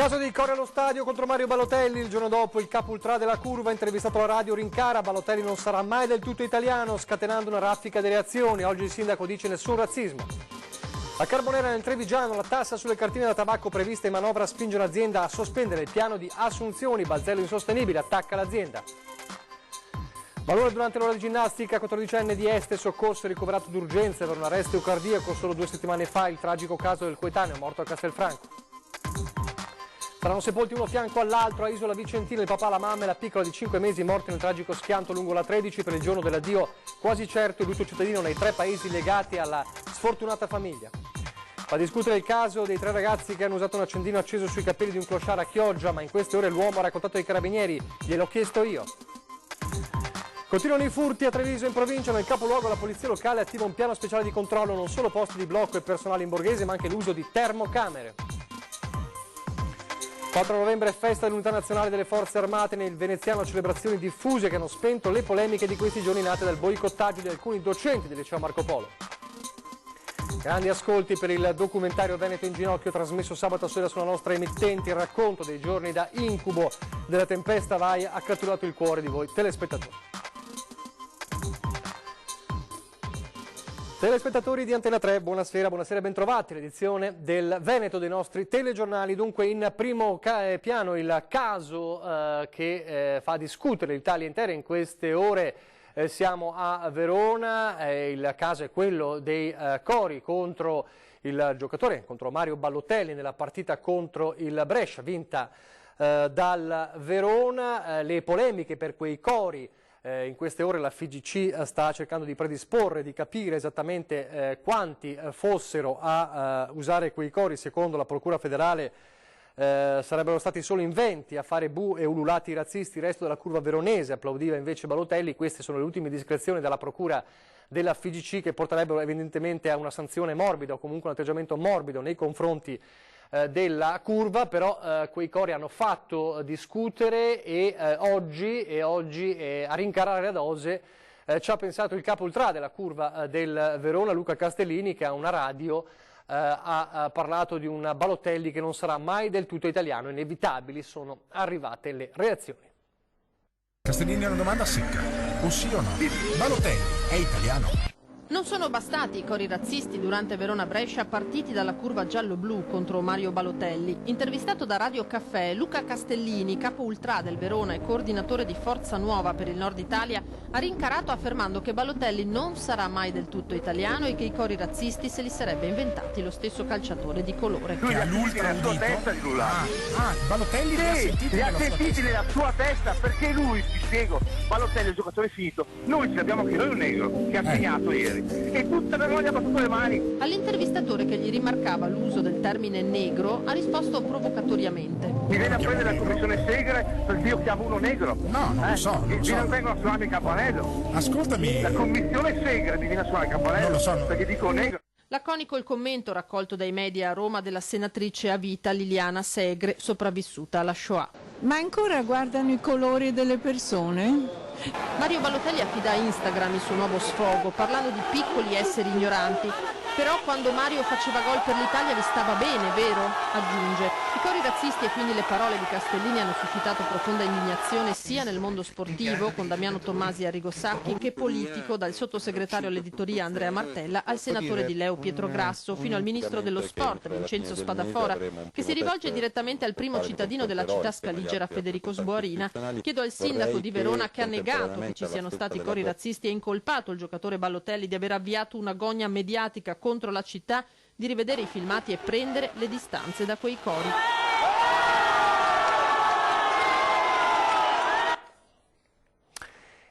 Caso dei cori allo stadio contro Mario Balotelli. Il giorno dopo il capo ultra della Curva, intervistato alla radio, rincara: Balotelli non sarà mai del tutto italiano, scatenando una raffica di reazioni. Oggi il sindaco dice nessun razzismo. A Carbonera nel Trevigiano la tassa sulle cartine da tabacco prevista in manovra spinge l'azienda a sospendere il piano di assunzioni. Balzello insostenibile attacca l'azienda. Malore durante l'ora di ginnastica, 14enne di Este soccorso e ricoverato d'urgenza per un arresto cardiaco. Solo 2 settimane fa il tragico caso del coetaneo morto a Castelfranco. Saranno sepolti uno fianco all'altro a Isola Vicentina il papà, la mamma e la piccola di 5 mesi morti nel tragico schianto lungo la 13 per il giorno dell'addio quasi certo il lutto cittadino nei 3 paesi legati alla sfortunata famiglia. Fa discutere il caso dei 3 ragazzi che hanno usato un accendino acceso sui capelli di un clochard a Chioggia, ma in queste ore l'uomo ha raccontato ai carabinieri: gliel'ho chiesto io. Continuano i furti a Treviso in provincia. Nel capoluogo la polizia locale attiva un piano speciale di controllo, non solo posti di blocco e personale in borghese, ma anche l'uso di termocamere. 4 novembre, festa dell'Unità Nazionale delle Forze Armate. Nel veneziano celebrazioni diffuse che hanno spento le polemiche di questi giorni nate dal boicottaggio di alcuni docenti del liceo Marco Polo. Grandi ascolti per il documentario Veneto in ginocchio, trasmesso sabato sera sulla nostra emittente. Il racconto dei giorni da incubo della tempesta Vai ha catturato il cuore di voi telespettatori. Telespettatori di Antena 3, buonasera e bentrovati. L'edizione del Veneto dei nostri telegiornali. Dunque in primo piano il caso che fa discutere l'Italia intera in queste ore. Siamo a Verona, il caso è quello dei cori contro il giocatore, contro Mario Balotelli nella partita contro il Brescia, vinta dal Verona. Le polemiche per quei cori. In queste ore la FIGC sta cercando di predisporre, di capire esattamente quanti fossero a usare quei cori. Secondo la Procura federale sarebbero stati solo in 20 a fare bu e ululati razzisti. Il resto della curva veronese applaudiva invece Balotelli. Queste sono le ultime discrezioni dalla Procura della FIGC, che porterebbero evidentemente a una sanzione morbida o comunque un atteggiamento morbido nei confronti della curva. Però quei cori hanno fatto discutere e oggi a rincarare la dose ci ha pensato il capo ultra della curva del Verona, Luca Castellini, che ha una radio ha parlato di un Balotelli che non sarà mai del tutto italiano. Inevitabili sono arrivate le reazioni. Castellini ha una domanda secca, o sì o no? Balotelli è italiano? Non sono bastati i cori razzisti durante Verona-Brescia partiti dalla curva giallo-blu contro Mario Balotelli. Intervistato da Radio Caffè, Luca Castellini, capo ultra del Verona e coordinatore di Forza Nuova per il Nord Italia, ha rincarato affermando che Balotelli non sarà mai del tutto italiano e che i cori razzisti se li sarebbe inventati lo stesso calciatore di colore. Lui li ha sentiti nella sua testa di Lulà. Balotelli li ha sentiti nella sua testa, perché lui, ti spiego, Balotelli è un giocatore finito. Noi sappiamo che noi è un negro che ha segnato ieri. E tutta la noi ha battuto le mani. All'intervistatore, che gli rimarcava l'uso del termine negro, ha risposto provocatoriamente. Mi viene a prendere la commissione Segre perché io chiamo uno negro? No, non lo so. Non vengono a suonare il campanello. Ascoltami. La commissione Segre mi viene a suonare il campanello. Non lo so. Perché dico negro. Laconico il commento raccolto dai media a Roma della senatrice a vita Liliana Segre, sopravvissuta alla Shoah. Ma ancora guardano i colori delle persone? Mario Balotelli affida a Instagram il suo nuovo sfogo, parlando di piccoli esseri ignoranti. Però quando Mario faceva gol per l'Italia vi stava bene, vero? Aggiunge. I cori razzisti e quindi le parole di Castellini hanno suscitato profonda indignazione sia nel mondo sportivo, con Damiano Tommasi e Arrigo Sacchi, che politico, dal sottosegretario all'editoria Andrea Martella al senatore di Leo Pietro Grasso, fino al ministro dello sport Vincenzo Spadafora, che si rivolge direttamente al primo cittadino della città scaligera Federico Sboarina. Chiedo al sindaco di Verona, che ha negato che ci siano stati cori razzisti e incolpato il giocatore Balotelli di aver avviato una gogna mediatica contro la città, di rivedere i filmati e prendere le distanze da quei cori.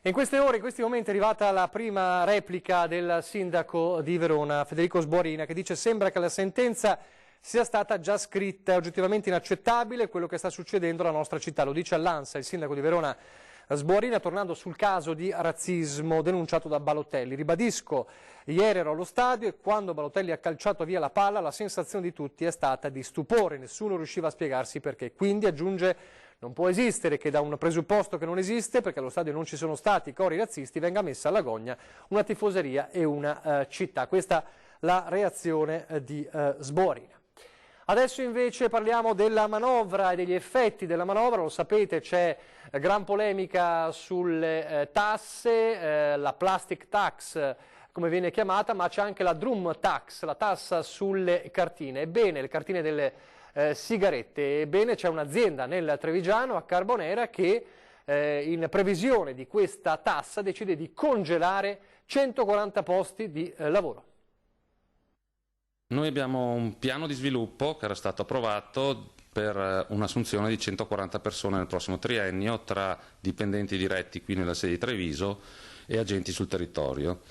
In queste ore, in questi momenti è arrivata la prima replica del sindaco di Verona, Federico Sboarina, che dice: sembra che la sentenza sia stata già scritta, è oggettivamente inaccettabile quello che sta succedendo alla nostra città. Lo dice all'ANSA il sindaco di Verona Sboarina, tornando sul caso di razzismo denunciato da Balotelli. Ribadisco, ieri ero allo stadio e quando Balotelli ha calciato via la palla la sensazione di tutti è stata di stupore, nessuno riusciva a spiegarsi perché. Quindi, aggiunge, non può esistere che da un presupposto che non esiste, perché allo stadio non ci sono stati cori razzisti, venga messa alla gogna una tifoseria e una città. Questa la reazione di Sboarina. Adesso invece parliamo della manovra e degli effetti della manovra. Lo sapete, c'è gran polemica sulle tasse, la plastic tax come viene chiamata, ma c'è anche la drum tax, la tassa sulle cartine. Ebbene, le cartine delle sigarette. Ebbene, c'è un'azienda nel Trevigiano, a Carbonera, che in previsione di questa tassa decide di congelare 140 posti di lavoro. Noi abbiamo un piano di sviluppo che era stato approvato per un'assunzione di 140 persone nel prossimo triennio tra dipendenti diretti qui nella sede di Treviso e agenti sul territorio.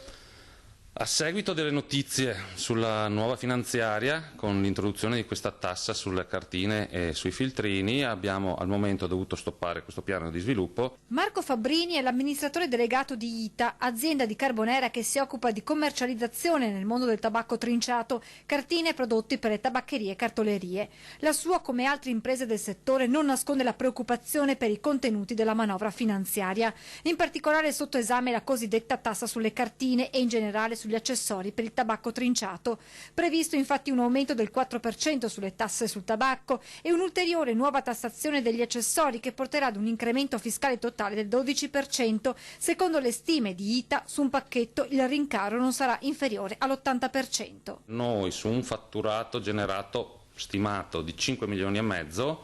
A seguito delle notizie sulla nuova finanziaria, con l'introduzione di questa tassa sulle cartine e sui filtrini, abbiamo al momento dovuto stoppare questo piano di sviluppo. Marco Fabbrini è l'amministratore delegato di ITA, azienda di Carbonera che si occupa di commercializzazione nel mondo del tabacco trinciato, cartine e prodotti per le tabaccherie e cartolerie. La sua, come altre imprese del settore, non nasconde la preoccupazione per i contenuti della manovra finanziaria. In particolare è sotto esame la cosiddetta tassa sulle cartine e in generale sugli accessori per il tabacco trinciato. Previsto infatti un aumento del 4% sulle tasse sul tabacco e un'ulteriore nuova tassazione degli accessori che porterà ad un incremento fiscale totale del 12%. Secondo le stime di ITA, su un pacchetto il rincaro non sarà inferiore all'80%. Noi su un fatturato generato stimato di 5 milioni e mezzo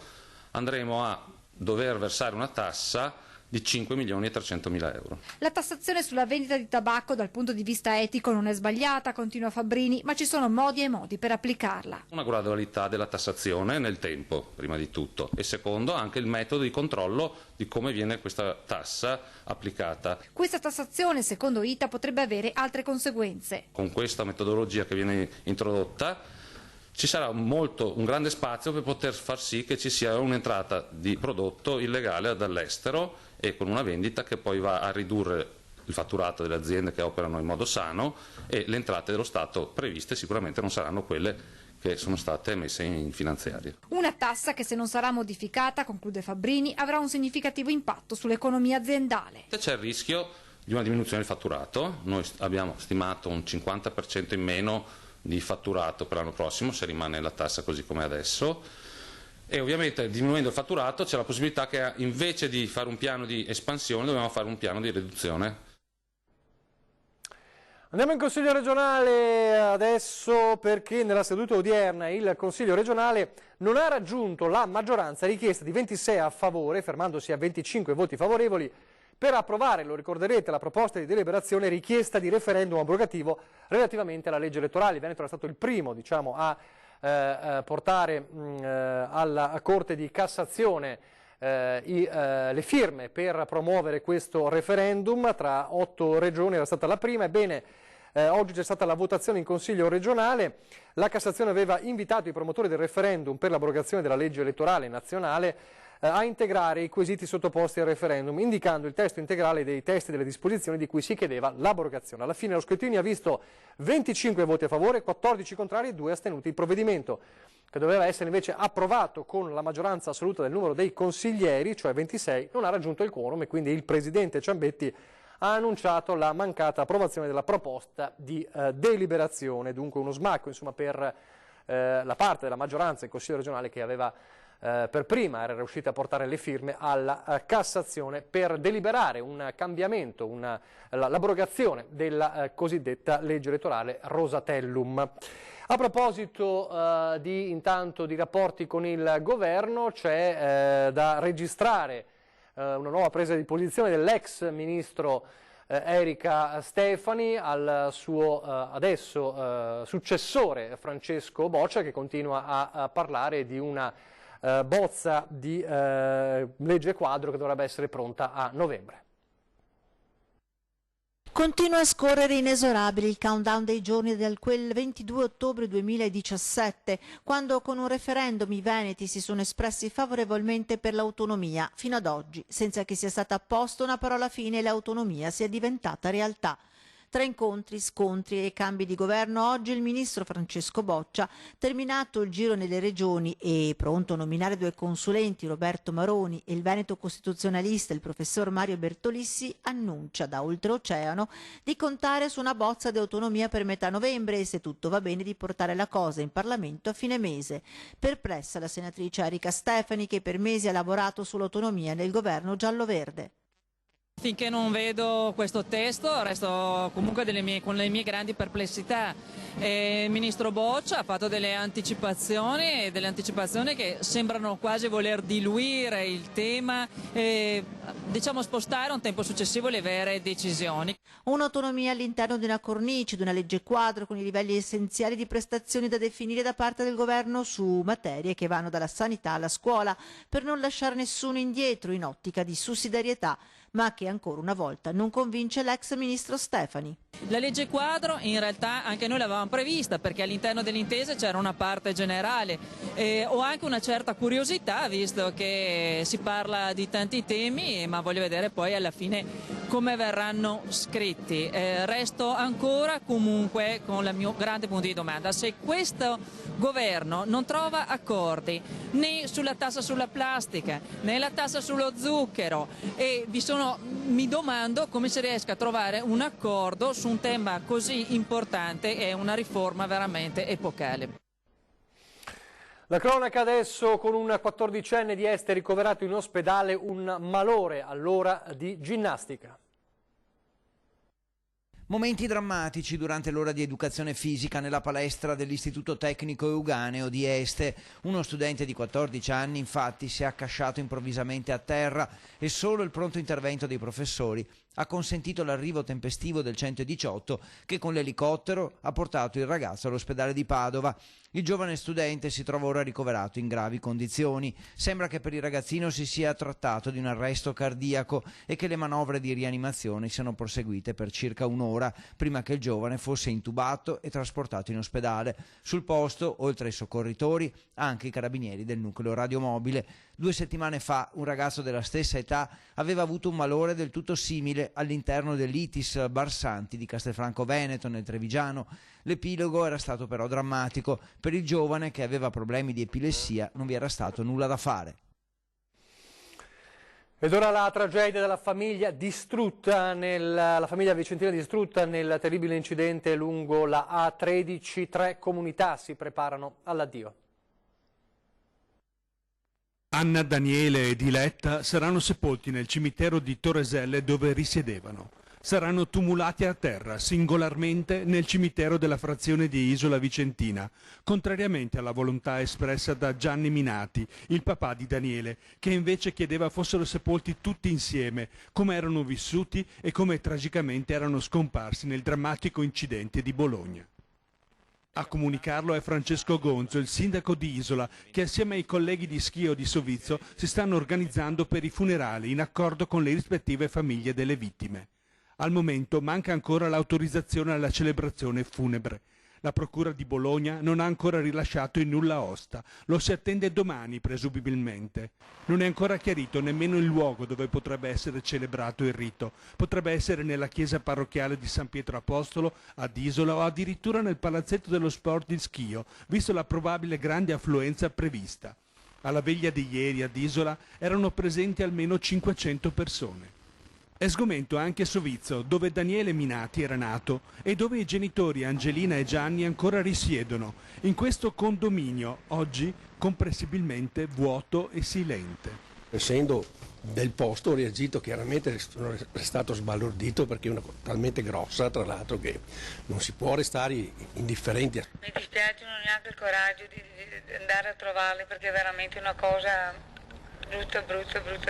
andremo a dover versare una tassa di 5 milioni e 300 mila euro. La tassazione sulla vendita di tabacco dal punto di vista etico non è sbagliata, continua Fabbrini, ma ci sono modi e modi per applicarla. Una gradualità della tassazione nel tempo, prima di tutto, e secondo anche il metodo di controllo di come viene questa tassa applicata. Questa tassazione, secondo ITA, potrebbe avere altre conseguenze. Con questa metodologia che viene introdotta ci sarà un grande spazio per poter far sì che ci sia un'entrata di prodotto illegale dall'estero e con una vendita che poi va a ridurre il fatturato delle aziende che operano in modo sano, e le entrate dello Stato previste sicuramente non saranno quelle che sono state messe in finanziaria. Una tassa che, se non sarà modificata, conclude Fabbrini, avrà un significativo impatto sull'economia aziendale. C'è il rischio di una diminuzione del fatturato. Noi abbiamo stimato un 50% in meno di fatturato per l'anno prossimo se rimane la tassa così come adesso, e ovviamente diminuendo il fatturato c'è la possibilità che invece di fare un piano di espansione dobbiamo fare un piano di riduzione. Andiamo in Consiglio regionale adesso, perché nella seduta odierna il Consiglio regionale non ha raggiunto la maggioranza richiesta di 26 a favore, fermandosi a 25 voti favorevoli, per approvare, lo ricorderete, la proposta di deliberazione richiesta di referendum abrogativo relativamente alla legge elettorale. Il Veneto era stato il primo, diciamo, a portare alla Corte di Cassazione le firme per promuovere questo referendum. Tra 8 regioni era stata la prima. Ebbene, oggi c'è stata la votazione in Consiglio regionale. La Cassazione aveva invitato i promotori del referendum per l'abrogazione della legge elettorale nazionale a integrare i quesiti sottoposti al referendum, indicando il testo integrale dei testi delle disposizioni di cui si chiedeva l'abrogazione. Alla fine lo scrutinio ha visto 25 voti a favore, 14 contrari e 2 astenuti. Il provvedimento, che doveva essere invece approvato con la maggioranza assoluta del numero dei consiglieri, cioè 26, non ha raggiunto il quorum, e quindi il presidente Ciambetti ha annunciato la mancata approvazione della proposta di deliberazione. Dunque uno smacco, insomma, per la parte della maggioranza in Consiglio regionale che aveva per prima era riuscita a portare le firme alla Cassazione per deliberare un cambiamento, l'abrogazione della cosiddetta legge elettorale Rosatellum. A proposito intanto di rapporti con il governo, c'è da registrare una nuova presa di posizione dell'ex ministro Erika Stefani al suo adesso successore Francesco Boccia, che continua a parlare di una bozza di legge quadro che dovrebbe essere pronta a novembre. Continua a scorrere inesorabile il countdown dei giorni del quel 22 ottobre 2017, quando con un referendum i veneti si sono espressi favorevolmente per l'autonomia, fino ad oggi, senza che sia stata apposta una parola fine e l'autonomia sia diventata realtà. Tra incontri, scontri e cambi di governo, oggi il ministro Francesco Boccia, terminato il giro nelle regioni e pronto a nominare 2 consulenti, Roberto Maroni e il veneto costituzionalista, il professor Mario Bertolissi, annuncia da oltreoceano di contare su una bozza di autonomia per metà novembre e, se tutto va bene, di portare la cosa in Parlamento a fine mese. Perplessa la senatrice Erika Stefani, che per mesi ha lavorato sull'autonomia nel governo giallo-verde. Finché non vedo questo testo resto comunque con le mie grandi perplessità. Il ministro Boccia ha fatto delle anticipazioni che sembrano quasi voler diluire il tema e spostare a un tempo successivo le vere decisioni. Un'autonomia all'interno di una cornice, di una legge quadro con i livelli essenziali di prestazioni da definire da parte del governo su materie che vanno dalla sanità alla scuola, per non lasciare nessuno indietro in ottica di sussidiarietà, ma che ancora una volta non convince l'ex ministro Stefani. La legge quadro in realtà anche noi l'avevamo prevista, perché all'interno dell'intesa c'era una parte generale. Ho anche una certa curiosità, visto che si parla di tanti temi, ma voglio vedere poi alla fine come verranno scritti. Resto ancora comunque con il mio grande punto di domanda: se questo governo non trova accordi né sulla tassa sulla plastica né la tassa sullo zucchero, e mi domando come si riesca a trovare un accordo su un tema così importante e una riforma veramente epocale. La cronaca adesso con un 14enne di Este ricoverato in ospedale, un malore all'ora di ginnastica. Momenti drammatici durante l'ora di educazione fisica nella palestra dell'Istituto Tecnico Euganeo di Este. Uno studente di 14 anni infatti si è accasciato improvvisamente a terra e solo il pronto intervento dei professori ha consentito l'arrivo tempestivo del 118 che con l'elicottero ha portato il ragazzo all'ospedale di Padova. Il giovane studente si trova ora ricoverato in gravi condizioni. Sembra che per il ragazzino si sia trattato di un arresto cardiaco e che le manovre di rianimazione siano proseguite per circa un'ora prima che il giovane fosse intubato e trasportato in ospedale. Sul posto, oltre ai soccorritori, anche i carabinieri del nucleo radiomobile. 2 settimane fa un ragazzo della stessa età aveva avuto un malore del tutto simile all'interno dell'ITIS Barsanti di Castelfranco Veneto, nel Trevigiano. L'epilogo era stato però drammatico. Per il giovane, che aveva problemi di epilessia, non vi era stato nulla da fare. Ed ora la tragedia della famiglia distrutta, la famiglia vicentina distrutta nel terribile incidente lungo la A13. 3 comunità si preparano all'addio. Anna, Daniele e Diletta saranno sepolti nel cimitero di Torreselle dove risiedevano. Saranno tumulati a terra, singolarmente, nel cimitero della frazione di Isola Vicentina, contrariamente alla volontà espressa da Gianni Minati, il papà di Daniele, che invece chiedeva fossero sepolti tutti insieme, come erano vissuti e come tragicamente erano scomparsi nel drammatico incidente di Bologna. A comunicarlo è Francesco Gonzo, il sindaco di Isola, che assieme ai colleghi di Schio di Sovizzo si stanno organizzando per i funerali in accordo con le rispettive famiglie delle vittime. Al momento manca ancora l'autorizzazione alla celebrazione funebre. La Procura di Bologna non ha ancora rilasciato il nulla osta, lo si attende domani presumibilmente. Non è ancora chiarito nemmeno il luogo dove potrebbe essere celebrato il rito. Potrebbe essere nella chiesa parrocchiale di San Pietro Apostolo, ad Isola, o addirittura nel palazzetto dello sport di Schio, visto la probabile grande affluenza prevista. Alla veglia di ieri ad Isola erano presenti almeno 500 persone. È sgomento anche Sovizzo, dove Daniele Minati era nato e dove i genitori Angelina e Gianni ancora risiedono, in questo condominio, oggi comprensibilmente vuoto e silente. Essendo del posto ho reagito, chiaramente sono stato sbalordito perché è una talmente grossa, tra l'altro, che non si può restare indifferenti. Mi dispiace, non ho neanche il coraggio di andare a trovarli, perché è veramente una cosa brutta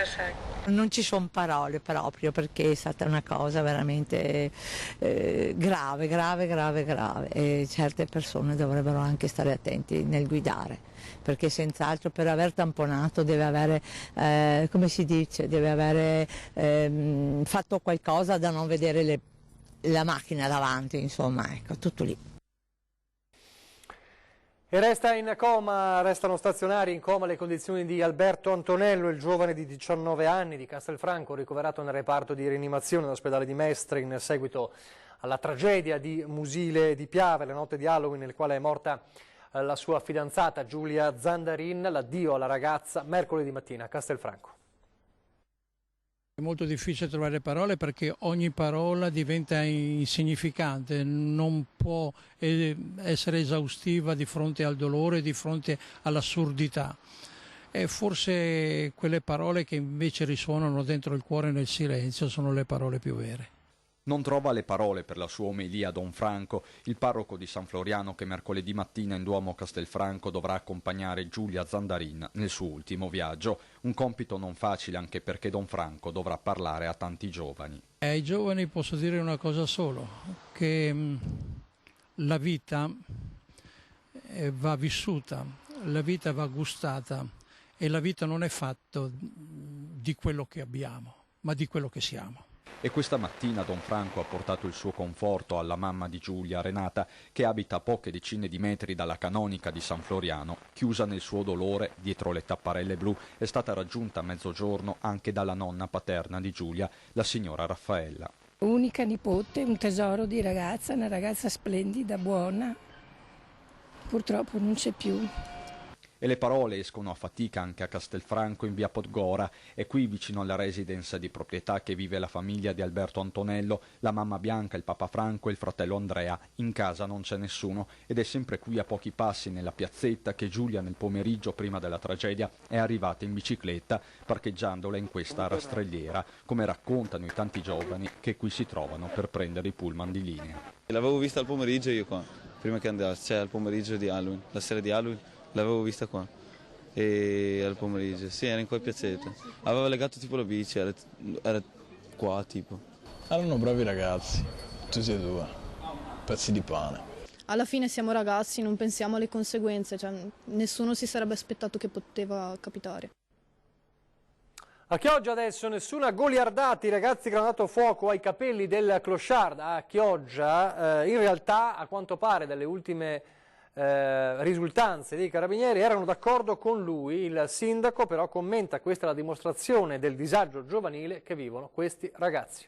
assai. Non ci sono parole proprio, perché è stata una cosa veramente grave e certe persone dovrebbero anche stare attenti nel guidare, perché senz'altro per aver tamponato deve avere, come si dice, deve avere fatto qualcosa da non vedere la macchina davanti, insomma, ecco, tutto lì. E restano stazionari in coma le condizioni di Alberto Antonello, il giovane di 19 anni di Castelfranco, ricoverato nel reparto di rianimazione dell'ospedale di Mestre in seguito alla tragedia di Musile di Piave, la notte di Halloween, nel quale è morta la sua fidanzata Giulia Zandarin. L'addio alla ragazza mercoledì mattina a Castelfranco. È molto difficile trovare parole perché ogni parola diventa insignificante, non può essere esaustiva di fronte al dolore, di fronte all'assurdità. E forse quelle parole che invece risuonano dentro il cuore nel silenzio sono le parole più vere. Non trova le parole per la sua omelia Don Franco, il parroco di San Floriano che mercoledì mattina in Duomo Castelfranco dovrà accompagnare Giulia Zandarin nel suo ultimo viaggio. Un compito non facile anche perché Don Franco dovrà parlare a tanti giovani. Ai giovani posso dire una cosa solo, che la vita va vissuta, la vita va gustata e la vita non è fatta di quello che abbiamo, ma di quello che siamo. E questa mattina Don Franco ha portato il suo conforto alla mamma di Giulia, Renata, che abita a poche decine di metri dalla canonica di San Floriano. Chiusa nel suo dolore, dietro le tapparelle blu, è stata raggiunta a mezzogiorno anche dalla nonna paterna di Giulia, la signora Raffaella. Unica nipote, un tesoro di ragazza, una ragazza splendida, buona. Purtroppo non c'è più. E le parole escono a fatica anche a Castelfranco in via Podgora, è qui vicino alla residence di proprietà che vive la famiglia di Alberto Antonello, la mamma Bianca, il papà Franco e il fratello Andrea. In casa non c'è nessuno ed è sempre qui a pochi passi nella piazzetta che Giulia nel pomeriggio prima della tragedia è arrivata in bicicletta parcheggiandola in questa rastrelliera, come raccontano i tanti giovani che qui si trovano per prendere i pullman di linea. L'avevo vista al pomeriggio io qua, prima che andassi, cioè al pomeriggio di Halloween, la sera di Halloween. L'avevo vista qua e al pomeriggio, sì, era in quel piazzetta. Aveva legato tipo la bici, era qua tipo. Erano bravi ragazzi, tutti e due, pezzi di pane. Alla fine siamo ragazzi, non pensiamo alle conseguenze, cioè nessuno si sarebbe aspettato che poteva capitare. A Chioggia adesso nessuna goliardata, i ragazzi che hanno dato fuoco ai capelli del clochard a Chioggia, in realtà a quanto pare dalle ultime risultanze dei carabinieri erano d'accordo con lui. Il sindaco però commenta: questa è la dimostrazione del disagio giovanile che vivono questi ragazzi.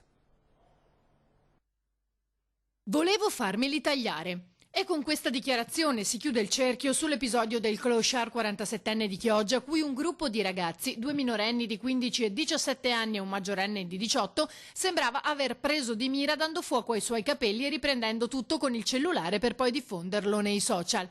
Volevo farmeli tagliare. E con questa dichiarazione si chiude il cerchio sull'episodio del clochard 47enne di Chioggia, a cui un gruppo di ragazzi, 2 minorenni di 15 e 17 anni e un maggiorenne di 18, sembrava aver preso di mira dando fuoco ai suoi capelli e riprendendo tutto con il cellulare per poi diffonderlo nei social.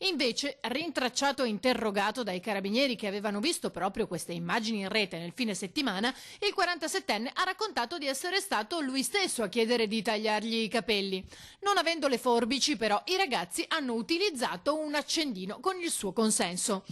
Invece, rintracciato e interrogato dai carabinieri che avevano visto proprio queste immagini in rete nel fine settimana, il 47enne ha raccontato di essere stato lui stesso a chiedere di tagliargli i capelli. Non avendo le forbici, però, i ragazzi hanno utilizzato un accendino con il suo consenso.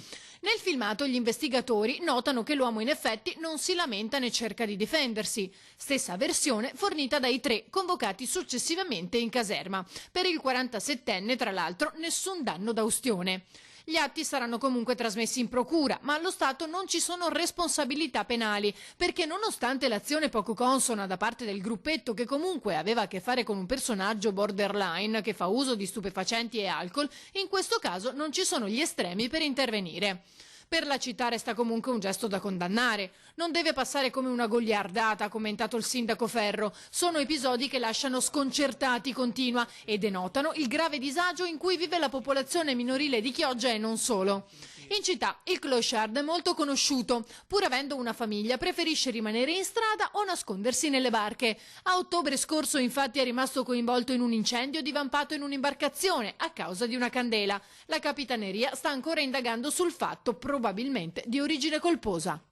Nel filmato gli investigatori notano che l'uomo in effetti non si lamenta né cerca di difendersi. Stessa versione fornita dai 3 convocati successivamente in caserma. Per il 47enne, tra l'altro, nessun danno da ustione. Gli atti saranno comunque trasmessi in procura, ma allo Stato non ci sono responsabilità penali, perché nonostante l'azione poco consona da parte del gruppetto, che comunque aveva a che fare con un personaggio borderline che fa uso di stupefacenti e alcol, in questo caso non ci sono gli estremi per intervenire. Per la città resta comunque un gesto da condannare. Non deve passare come una goliardata, ha commentato il sindaco Ferro. Sono episodi che lasciano sconcertati, continua, e denotano il grave disagio in cui vive la popolazione minorile di Chioggia e non solo. In città il clochard è molto conosciuto. Pur avendo una famiglia, preferisce rimanere in strada o nascondersi nelle barche. A ottobre scorso, infatti, è rimasto coinvolto in un incendio divampato in un'imbarcazione a causa di una candela. La Capitaneria sta ancora indagando sul fatto, probabilmente di origine colposa.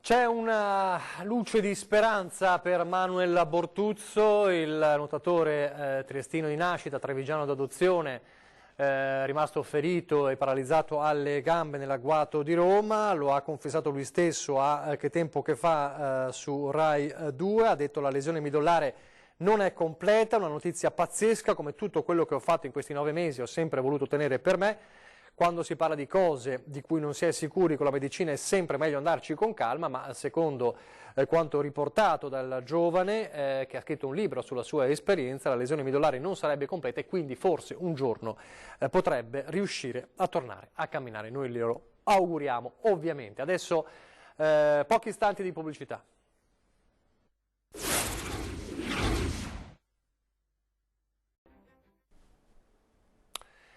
C'è una luce di speranza per Manuel Bortuzzo, il nuotatore triestino di nascita, trevigiano d'adozione, rimasto ferito e paralizzato alle gambe nell'agguato di Roma. Lo ha confessato lui stesso che tempo che fa su Rai 2, ha detto: la lesione midollare non è completa, una notizia pazzesca, come tutto quello che ho fatto in questi 9 mesi ho sempre voluto tenere per me. Quando si parla di cose di cui non si è sicuri con la medicina è sempre meglio andarci con calma, ma secondo quanto riportato dal giovane che ha scritto un libro sulla sua esperienza, la lesione midollare non sarebbe completa e quindi forse un giorno potrebbe riuscire a tornare a camminare. Noi glielo auguriamo ovviamente. Adesso pochi istanti di pubblicità.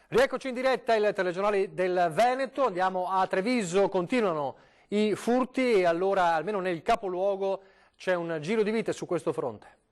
Rieccoci in diretta, il telegiornale del Veneto, andiamo a Treviso, continuano i furti e allora almeno nel capoluogo c'è un giro di vite su questo fronte.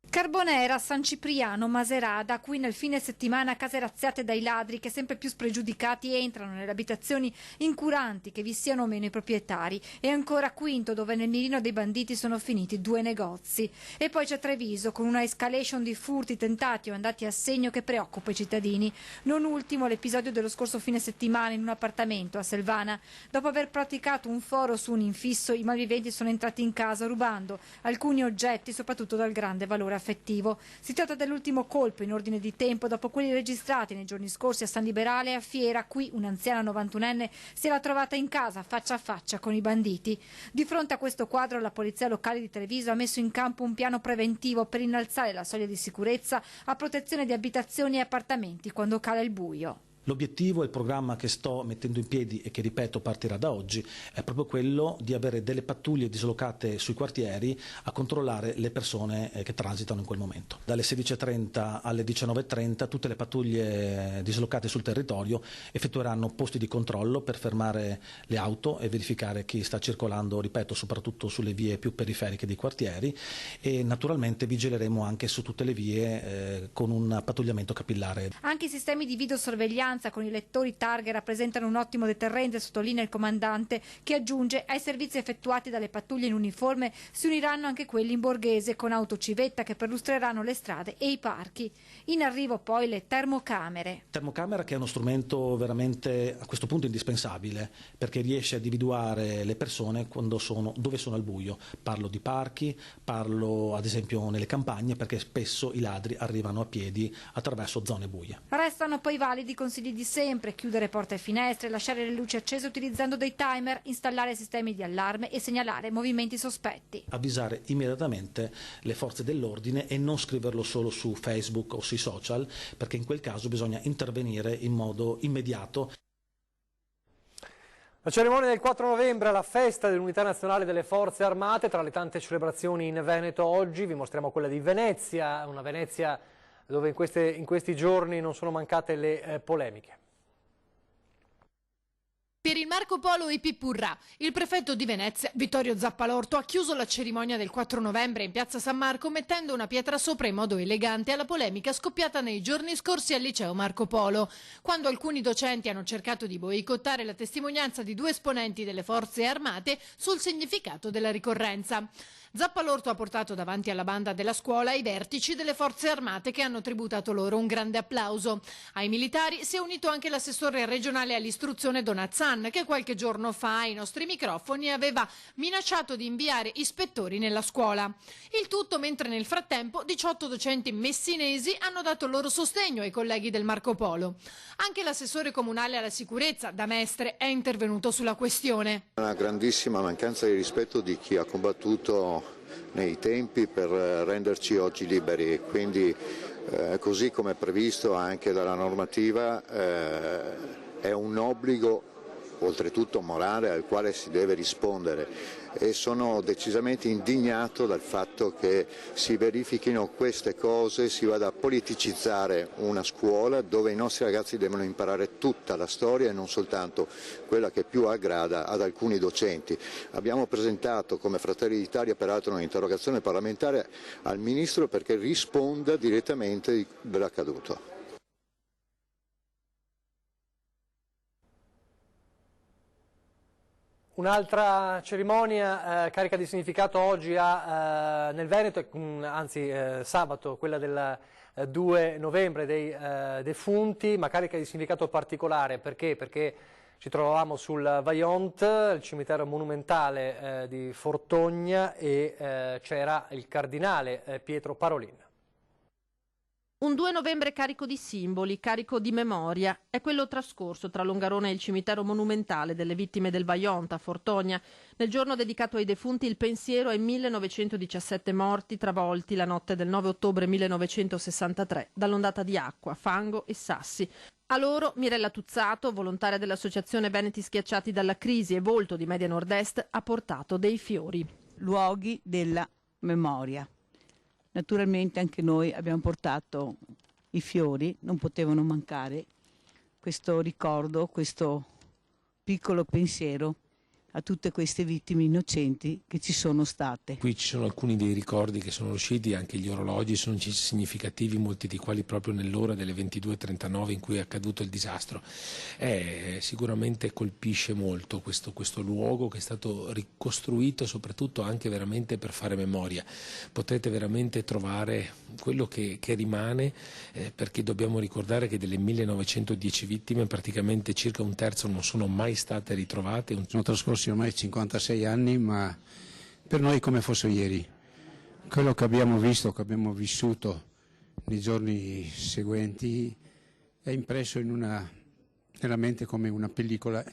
Carbonera, San Cipriano, Maserada, qui nel fine settimana case razziate dai ladri che sempre più spregiudicati entrano nelle abitazioni incuranti che vi siano o meno i proprietari, e ancora Quinto dove nel mirino dei banditi sono finiti 2 negozi. E poi c'è Treviso con una escalation di furti tentati o andati a segno che preoccupa i cittadini. Non ultimo l'episodio dello scorso fine settimana in un appartamento a Selvana. Dopo aver praticato un foro su un infisso, i malviventi sono entrati in casa rubando alcuni oggetti, soprattutto dal grande valore affettivo. Si tratta dell'ultimo colpo in ordine di tempo dopo quelli registrati nei giorni scorsi a San Liberale e a Fiera. Qui un'anziana 91enne si era trovata in casa faccia a faccia con i banditi. Di fronte a questo quadro la polizia locale di Treviso ha messo in campo un piano preventivo per innalzare la soglia di sicurezza a protezione di abitazioni e appartamenti quando cala il buio. L'obiettivo e il programma che sto mettendo in piedi e che, ripeto, partirà da oggi è proprio quello di avere delle pattuglie dislocate sui quartieri a controllare le persone che transitano in quel momento. Dalle 16:30 alle 19:30 tutte le pattuglie dislocate sul territorio effettueranno posti di controllo per fermare le auto e verificare chi sta circolando, ripeto, soprattutto sulle vie più periferiche dei quartieri, e naturalmente vigileremo anche su tutte le vie con un pattugliamento capillare. Anche i sistemi di videosorveglianza con i lettori targhe rappresentano un ottimo deterrente, sottolinea il comandante, che aggiunge: ai servizi effettuati dalle pattuglie in uniforme si uniranno anche quelli in borghese con autocivetta che perlustreranno le strade e i parchi. In arrivo poi le termocamere. Termocamera che è uno strumento veramente a questo punto indispensabile, perché riesce a individuare le persone dove sono al buio. Parlo di parchi, parlo ad esempio nelle campagne, perché spesso i ladri arrivano a piedi attraverso zone buie. Restano poi validi consigli di sempre: chiudere porte e finestre, lasciare le luci accese utilizzando dei timer, installare sistemi di allarme e segnalare movimenti sospetti. Avvisare immediatamente le forze dell'ordine e non scriverlo solo su Facebook o sui social, perché in quel caso bisogna intervenire in modo immediato. La cerimonia del 4 novembre alla festa dell'Unità Nazionale delle Forze Armate. Tra le tante celebrazioni in Veneto oggi vi mostriamo quella di Venezia, una Venezia dove in questi giorni non sono mancate le polemiche. Per il Marco Polo e Pipurra, il prefetto di Venezia, Vittorio Zappalorto, ha chiuso la cerimonia del 4 novembre in piazza San Marco mettendo una pietra sopra in modo elegante alla polemica scoppiata nei giorni scorsi al liceo Marco Polo, quando alcuni docenti hanno cercato di boicottare la testimonianza di 2 esponenti delle forze armate sul significato della ricorrenza. Zappalorto ha portato davanti alla banda della scuola i vertici delle forze armate che hanno tributato loro un grande applauso. Ai militari si è unito anche l'assessore regionale all'istruzione Donazzan, che qualche giorno fa ai nostri microfoni aveva minacciato di inviare ispettori nella scuola. Il tutto mentre nel frattempo 18 docenti messinesi hanno dato il loro sostegno ai colleghi del Marco Polo. Anche l'assessore comunale alla sicurezza, Da Mestre, è intervenuto sulla questione. Una grandissima mancanza di rispetto di chi ha combattuto nei tempi per renderci oggi liberi, quindi così come previsto anche dalla normativa è un obbligo oltretutto morale al quale si deve rispondere, e sono decisamente indignato dal fatto che si verifichino queste cose, si vada a politicizzare una scuola dove i nostri ragazzi devono imparare tutta la storia e non soltanto quella che più aggrada ad alcuni docenti. Abbiamo presentato come Fratelli d'Italia peraltro un'interrogazione parlamentare al Ministro perché risponda direttamente dell'accaduto. Un'altra cerimonia carica di significato oggi nel Veneto, anzi sabato, quella del 2 novembre dei defunti, ma carica di significato particolare. Perché? Perché ci trovavamo sul Vajont, il cimitero monumentale di Fortogna, e c'era il cardinale Pietro Parolin. Un 2 novembre carico di simboli, carico di memoria. È quello trascorso tra Longarone e il cimitero monumentale delle vittime del Vajont a Fortonia. Nel giorno dedicato ai defunti il pensiero ai 1917 morti travolti la notte del 9 ottobre 1963 dall'ondata di acqua, fango e sassi. A loro Mirella Tuzzato, volontaria dell'associazione Veneti Schiacciati dalla Crisi e volto di Media Nord-Est, ha portato dei fiori. Luoghi della memoria. Naturalmente anche noi abbiamo portato i fiori, non potevano mancare, questo ricordo, questo piccolo pensiero a tutte queste vittime innocenti che ci sono state. Qui ci sono alcuni dei ricordi che sono usciti, anche gli orologi sono significativi, molti di quali proprio nell'ora delle 22:39 in cui è accaduto il disastro. Sicuramente colpisce molto questo luogo che è stato ricostruito soprattutto anche veramente per fare memoria. Potrete veramente trovare quello che rimane, perché dobbiamo ricordare che delle 1910 vittime praticamente circa un terzo non sono mai state ritrovate. Sono trascorsi ormai 56 anni, ma per noi come fosse ieri. Quello che abbiamo visto, che abbiamo vissuto nei giorni seguenti è impresso nella mente come una pellicola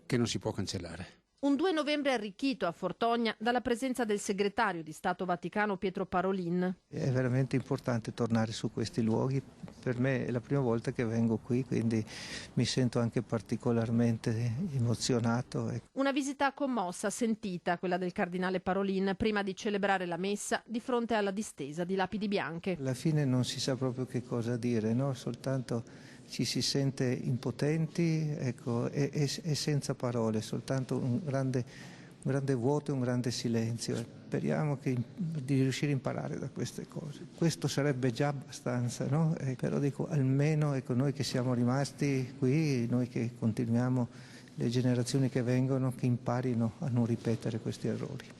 che non si può cancellare. Un 2 novembre arricchito a Fortonia dalla presenza del segretario di Stato Vaticano Pietro Parolin. È veramente importante tornare su questi luoghi, per me è la prima volta che vengo qui, quindi mi sento anche particolarmente emozionato. Una visita commossa, sentita, quella del cardinale Parolin, prima di celebrare la messa di fronte alla distesa di lapidi bianche. Alla fine non si sa proprio che cosa dire, no? Soltanto ci si sente impotenti, ecco, e senza parole, soltanto un grande vuoto e un grande silenzio. Speriamo di riuscire a imparare da queste cose. Questo sarebbe già abbastanza, no? Però dico, almeno noi che siamo rimasti qui, noi che continuiamo, le generazioni che vengono, che imparino a non ripetere questi errori.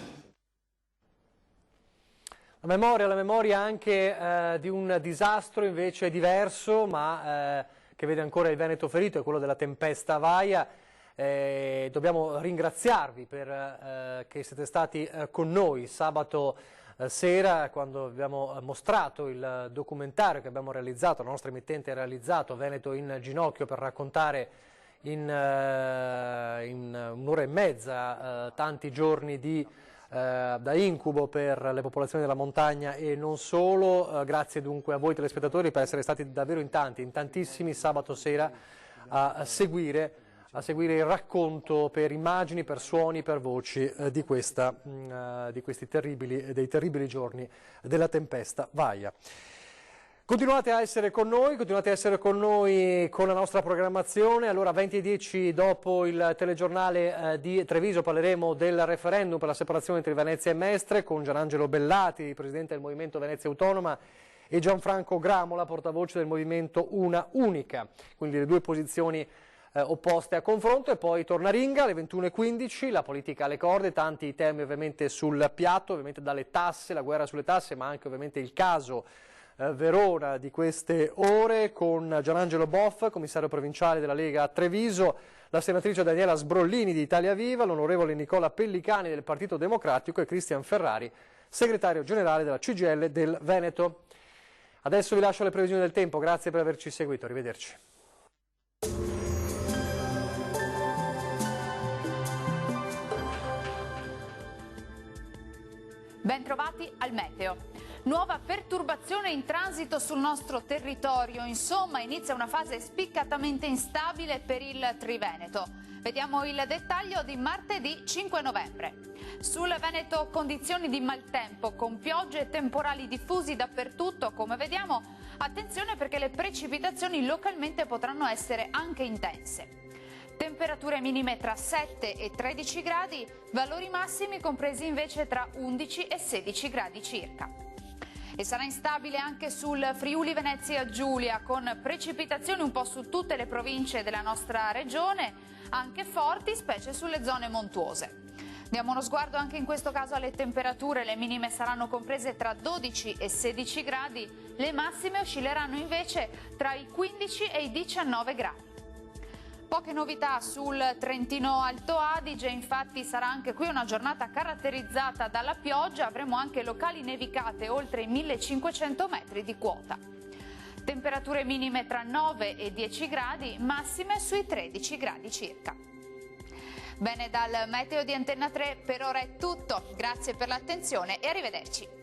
La memoria anche di un disastro invece diverso, ma che vede ancora il Veneto ferito, è quello della tempesta Vaia. Dobbiamo ringraziarvi per che siete stati con noi sabato sera, quando abbiamo mostrato il documentario che abbiamo realizzato, la nostra emittente ha realizzato, Veneto in ginocchio, per raccontare in un'ora e mezza tanti giorni da incubo per le popolazioni della montagna e non solo. Grazie dunque a voi telespettatori per essere stati davvero in tantissimi sabato sera a seguire il racconto per immagini, per suoni, per voci dei terribili giorni della tempesta Vaia. Continuate a essere con noi con la nostra programmazione. Allora 20:10 dopo il telegiornale di Treviso parleremo del referendum per la separazione tra Venezia e Mestre con Gianangelo Bellati, presidente del Movimento Venezia Autonoma, e Gianfranco Gramola, portavoce del Movimento Una Unica, quindi le due posizioni opposte a confronto. E poi torna Ringa alle 21:15, la politica alle corde, tanti temi ovviamente sul piatto, ovviamente dalle tasse, la guerra sulle tasse, ma anche ovviamente il caso Verona di queste ore, con Gianangelo Boff, commissario provinciale della Lega a Treviso, la senatrice Daniela Sbrollini di Italia Viva, l'onorevole Nicola Pellicani del Partito Democratico e Cristian Ferrari, segretario generale della CGIL del Veneto. Adesso vi lascio le previsioni del tempo, grazie per averci seguito, arrivederci. Bentrovati al meteo. Nuova perturbazione in transito sul nostro territorio, insomma inizia una fase spiccatamente instabile per il Triveneto. Vediamo il dettaglio di martedì 5 novembre. Sul Veneto condizioni di maltempo con piogge e temporali diffusi dappertutto, come vediamo. Attenzione perché le precipitazioni localmente potranno essere anche intense. Temperature minime tra 7 e 13 gradi, valori massimi compresi invece tra 11 e 16 gradi circa. E sarà instabile anche sul Friuli Venezia Giulia, con precipitazioni un po' su tutte le province della nostra regione, anche forti, specie sulle zone montuose. Diamo uno sguardo anche in questo caso alle temperature, le minime saranno comprese tra 12 e 16 gradi, le massime oscilleranno invece tra i 15 e i 19 gradi. Poche novità sul Trentino Alto Adige, infatti sarà anche qui una giornata caratterizzata dalla pioggia, avremo anche locali nevicate oltre i 1500 metri di quota. Temperature minime tra 9 e 10 gradi, massime sui 13 gradi circa. Bene, dal meteo di Antenna 3 per ora è tutto, grazie per l'attenzione e arrivederci.